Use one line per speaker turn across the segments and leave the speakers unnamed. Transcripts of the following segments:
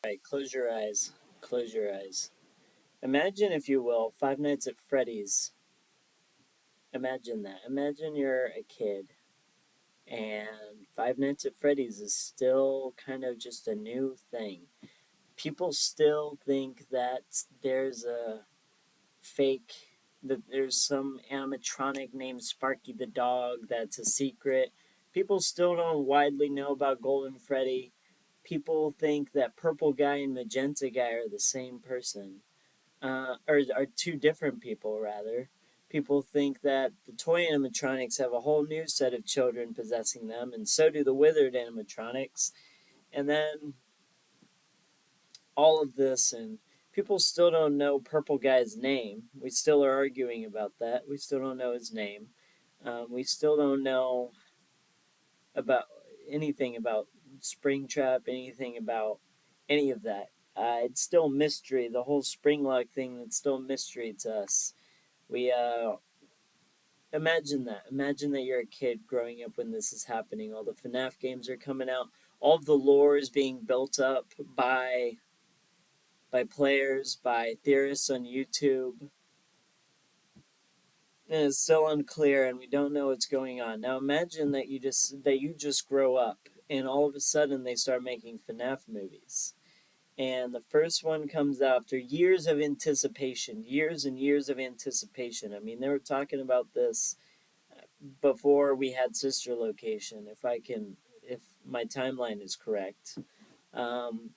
Right, close your eyes. Close your eyes. Imagine, if you will, Five Nights at Freddy's. Imagine that. Imagine you're a kid, and Five Nights at Freddy's is still kind of just a new thing. People still think that there's a fake, that there's some animatronic named Sparky the dog that's a secret. People still don't widely know about Golden Freddy. People think that Purple Guy and Magenta Guy are the same person, or are two different people, rather. People think that the toy animatronics have a whole new set of children possessing them, and so do the withered animatronics. And then all of this, and people still don't know Purple Guy's name. We still are arguing about that. We still don't know his name. We still don't know about anything about Springtrap, anything about any of that. It's still mystery. The whole Springlock thing, it's still mystery to us. We imagine that. Imagine that you're a kid growing up when this is happening. All the FNAF games are coming out. All of the lore is being built up by players, by theorists on YouTube. And it's still unclear, and we don't know what's going on. Now imagine that you just grow up, and all of a sudden they start making FNAF movies. And the first one comes out after years of anticipation, years and years of anticipation. I mean, they were talking about this before we had Sister Location, if my timeline is correct. Um,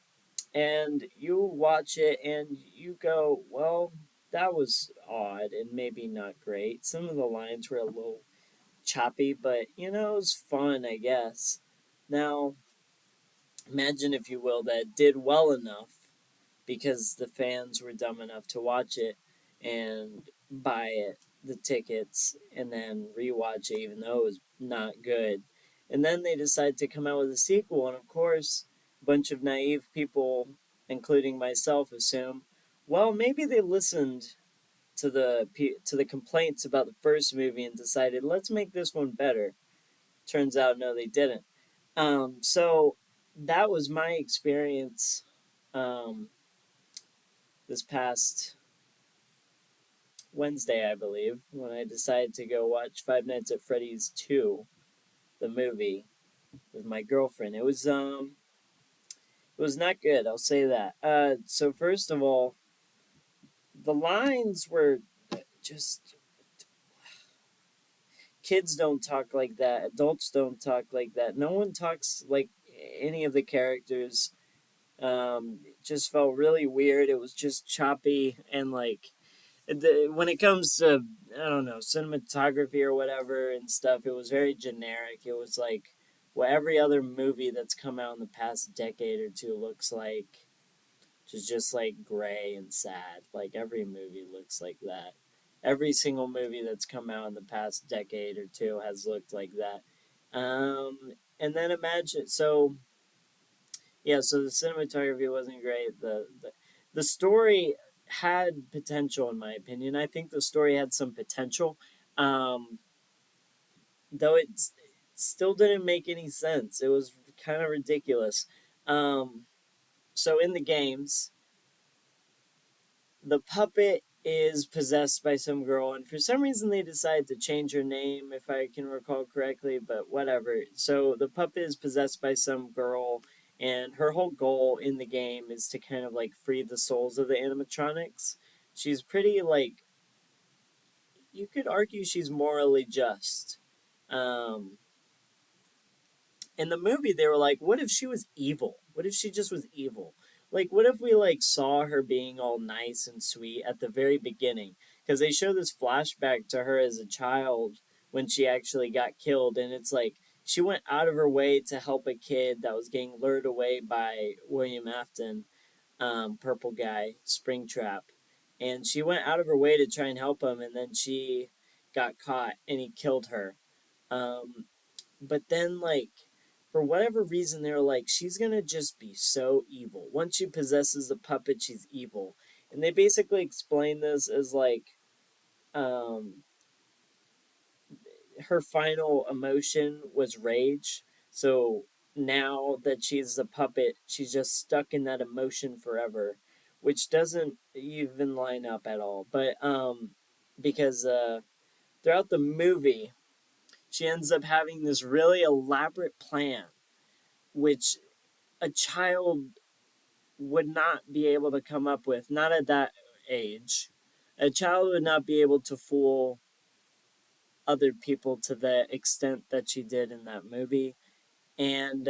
and you watch it and you go, well, that was odd and maybe not great. Some of the lines were a little choppy, but it was fun, I guess. Now, imagine, if you will, that it did well enough because the fans were dumb enough to watch it and buy it, the tickets, and then rewatch it, even though it was not good. And then they decided to come out with a sequel, and of course, a bunch of naive people, including myself, assume, well, maybe they listened to the complaints about the first movie and decided, let's make this one better. Turns out, no, they didn't. So that was my experience um, this past Wednesday, I believe, when I decided to go watch Five Nights at Freddy's 2, the movie, with my girlfriend. It was not good, I'll say that. So first of all, the lines were just, kids don't talk like that, adults don't talk like that. No one talks like any of the characters. It just felt really weird. It was just choppy, and like when it comes to, I don't know, cinematography or whatever and stuff, it was very generic. It was like what every other movie that's come out in the past decade or two looks like, just like gray and sad. Like every movie looks like that. Every single movie that's come out in the past decade or two has looked like that. And then imagine, so yeah, so the cinematography wasn't great. The story had potential, in my opinion. I think the story had some potential, um, though still didn't make any sense. It was kind of ridiculous. Um, so in the games, the puppet is possessed by some girl, and for some reason they decided to change her name, if I can recall correctly, but whatever. So the puppet is possessed by some girl, and her whole goal in the game is to kind of like free the souls of the animatronics. She's pretty, like, you could argue she's morally just. Um, in the movie they were like, what if she was evil? What if she just was evil? Like, what if we like saw her being all nice and sweet at the very beginning? Because they show this flashback to her as a child when she actually got killed, and it's like she went out of her way to help a kid that was getting lured away by William Afton, Purple Guy, Springtrap, and she went out of her way to try and help him, and then she got caught, and he killed her. Um, but then, like, for whatever reason, they were like, she's gonna just be so evil. Once she possesses the puppet, she's evil. And they basically explain this as like, um, her final emotion was rage. So now that she's a puppet, she's just stuck in that emotion forever, which doesn't even line up at all. But because throughout the movie, she ends up having this really elaborate plan, which a child would not be able to come up with, not at that age. A child would not be able to fool other people to the extent that she did in that movie. And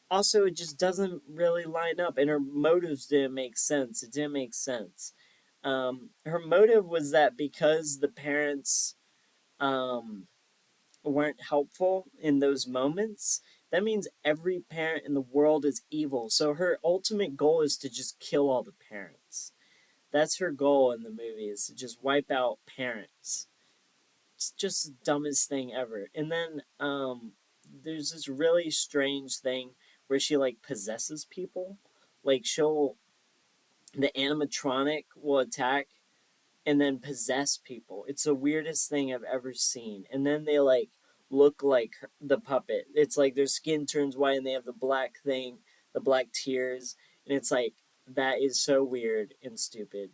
also, it just doesn't really line up, and her motives didn't make sense. It didn't make sense. Her motive was that because the parents um, weren't helpful in those moments, that means every parent in the world is evil. So her ultimate goal is to just kill all the parents. That's her goal in the movie, is to just wipe out parents. It's just the dumbest thing ever. And then there's this really strange thing where she like possesses people. Like she'll the animatronic will attack and then possess people. It's the weirdest thing I've ever seen. And then they like look like the puppet. It's like their skin turns white and they have the black thing, the black tears, and it's like that is so weird and stupid.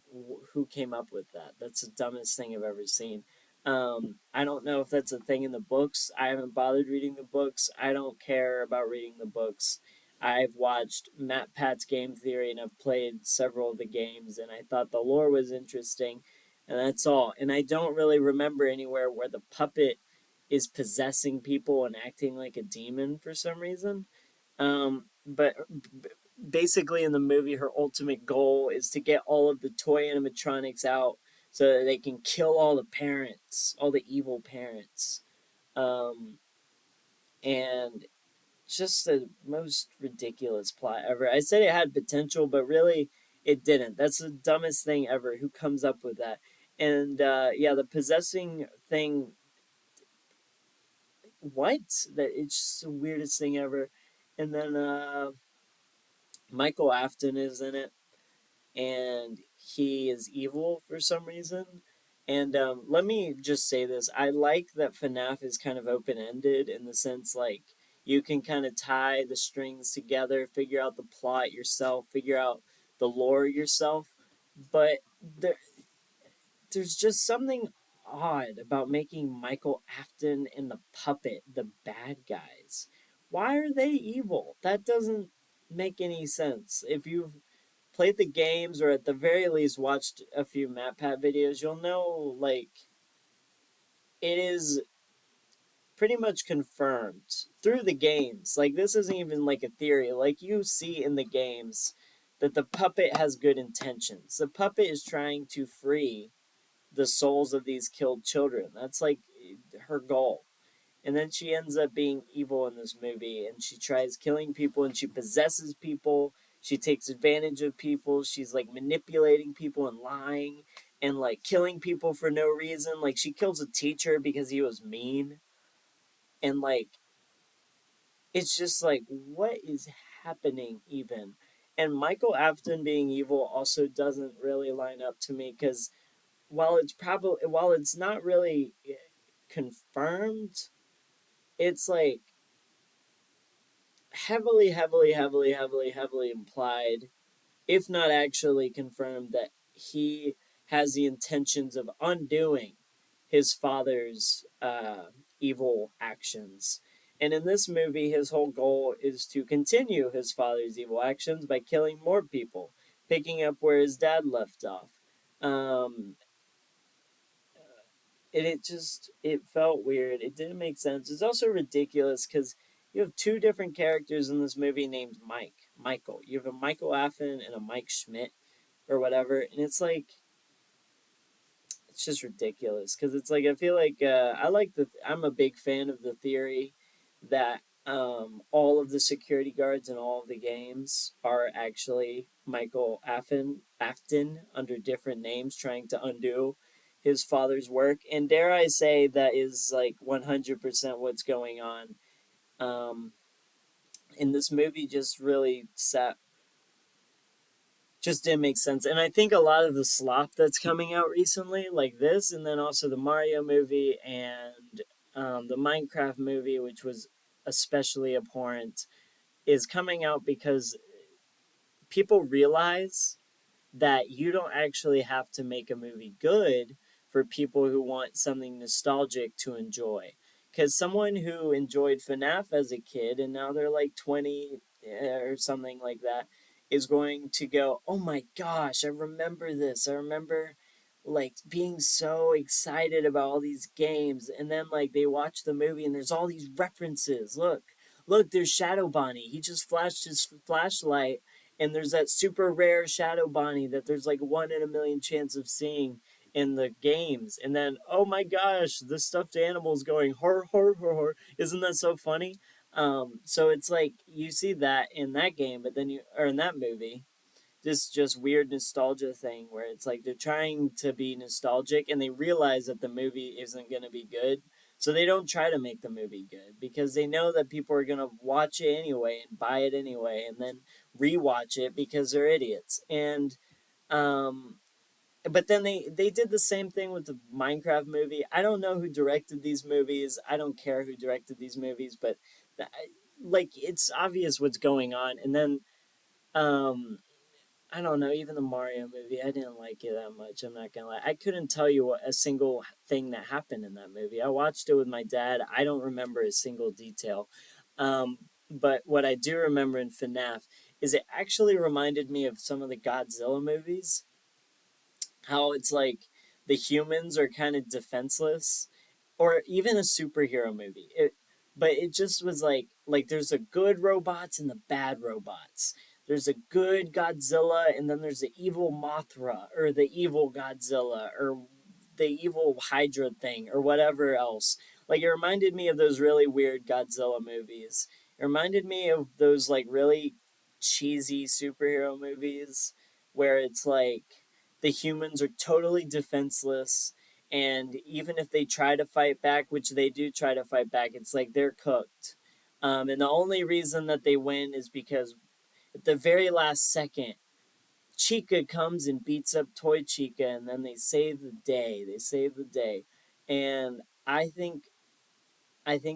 Who came up with that? That's the dumbest thing I've ever seen. I don't know if that's a thing in the books. I haven't bothered reading the books. I don't care about reading the books. I've watched Matt Pat's game theory and I've played several of the games, and I thought the lore was interesting, and that's all. And I don't really remember anywhere where the puppet is possessing people and acting like a demon for some reason. But basically, in the movie, her ultimate goal is to get all of the toy animatronics out so that they can kill all the parents, all the evil parents. Um, and just the most ridiculous plot ever. I said it had potential, but really, it didn't. That's the dumbest thing ever. Who comes up with that? And yeah, the possessing thing. What? That it's just the weirdest thing ever. And then Michael Afton is in it, and he is evil for some reason. And let me just say this: I like that FNAF is kind of open ended in the sense like you can kind of tie the strings together, figure out the plot yourself, figure out the lore yourself. But there, there's just something odd about making Michael Afton and the puppet the bad guys. Why are they evil? That doesn't make any sense. If you've played the games or at the very least watched a few MatPat videos, you'll know like it is pretty much confirmed through the games. Like this isn't even like a theory. Like you see in the games that the puppet has good intentions. The puppet is trying to free the souls of these killed children. That's like her goal. And then she ends up being evil in this movie and she tries killing people and she possesses people. She takes advantage of people. She's like manipulating people and lying and like killing people for no reason. Like she kills a teacher because he was mean. And like it's just like what is happening even? And Michael Afton being evil also doesn't really line up to me because while it's not really confirmed, it's like heavily implied, if not actually confirmed, that he has the intentions of undoing his father's evil actions. And in this movie, his whole goal is to continue his father's evil actions by killing more people, picking up where his dad left off. Um, and it felt weird. It didn't make sense. It's also ridiculous because you have two different characters in this movie named Michael. You have a Michael Affin and a Mike Schmidt or whatever, and it's like it's just ridiculous because it's like I feel like I'm a big fan of the theory that all of the security guards in all of the games are actually Michael Afton under different names trying to undo his father's work, and dare I say that is like 100% what's going on. Um, and this movie just didn't make sense. And I think a lot of the slop that's coming out recently, like this, and then also the Mario movie and the Minecraft movie, which was especially abhorrent, is coming out because people realize that you don't actually have to make a movie good for people who want something nostalgic to enjoy. Because someone who enjoyed FNAF as a kid and now they're like 20 or something like that is going to go, oh my gosh, I remember this. I remember like being so excited about all these games. And then like they watch the movie and there's all these references. Look, there's Shadow Bonnie. He just flashed his flashlight and there's that super rare Shadow Bonnie that there's like 1 in a million chance of seeing in the games. And then, oh my gosh, the stuffed animal's going hor hor hor hor. Isn't that so funny? So it's like you see that in that game, but then you or in that movie, this just weird nostalgia thing where it's like they're trying to be nostalgic and they realize that the movie isn't going to be good. So they don't try to make the movie good because they know that people are going to watch it anyway and buy it anyway and then rewatch it because they're idiots. And um but then they did the same thing with the Minecraft movie. I don't know who directed these movies. I don't care who directed these movies, but like it's obvious what's going on. And then um I don't know, even the Mario movie, I didn't like it that much. I'm not gonna lie. I couldn't tell you a single thing that happened in that movie. I watched it with my dad. I don't remember a single detail. But what I do remember in FNAF is it actually reminded me of some of the Godzilla movies, how it's like the humans are kind of defenseless, or even a superhero movie. But it just was like there's a good robots and the bad robots. There's a good Godzilla and then there's the evil Mothra or the evil Godzilla or the evil Hydra thing or whatever else. Like it reminded me of those really weird Godzilla movies. It reminded me of those like really cheesy superhero movies where it's like the humans are totally defenseless and even if they try to fight back, which they do try to fight back, it's like they're cooked. And the only reason that they win is because at the very last second, Chica comes and beats up Toy Chica, and then they save the day. They save the day, and I think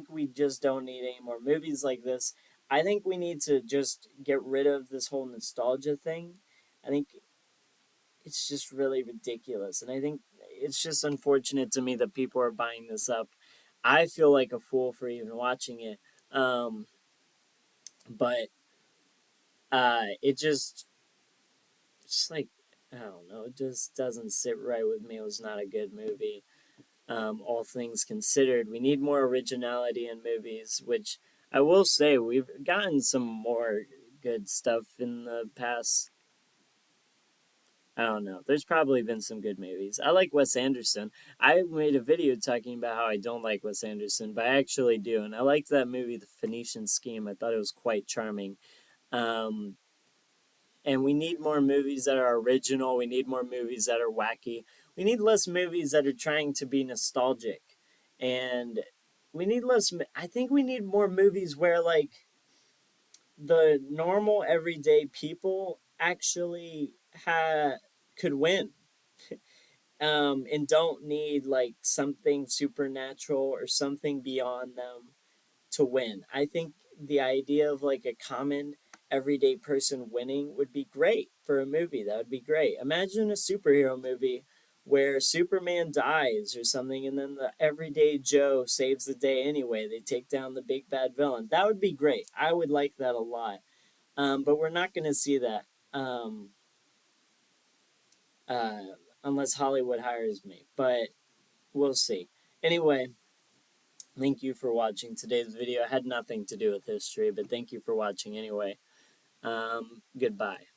we just don't need any more movies like this. I think we need to just get rid of this whole nostalgia thing. I think it's just really ridiculous. And I think it's just unfortunate to me that people are buying this up. I feel like a fool for even watching it. Um, but it just like, I don't know, it just doesn't sit right with me. It was not a good movie. All things considered, we need more originality in movies, which I will say we've gotten some more good stuff in the past. I don't know. There's probably been some good movies. I like Wes Anderson. I made a video talking about how I don't like Wes Anderson, but I actually do. And I liked that movie, The Phoenician Scheme. I thought it was quite charming. Um, and we need more movies that are original. We need more movies that are wacky. We need less movies that are trying to be nostalgic. And we need less. I think we need more movies where, like, the normal everyday people actually could win and don't need like something supernatural or something beyond them to win. I think the idea of like a common everyday person winning would be great for a movie. That would be great. Imagine a superhero movie where Superman dies or something and then the everyday Joe saves the day anyway. They take down the big bad villain. That would be great. I would like that a lot. But we're not going to see that. Um, uh, unless Hollywood hires me. But we'll see. Anyway, thank you for watching today's video. It had nothing to do with history, but thank you for watching anyway. Goodbye.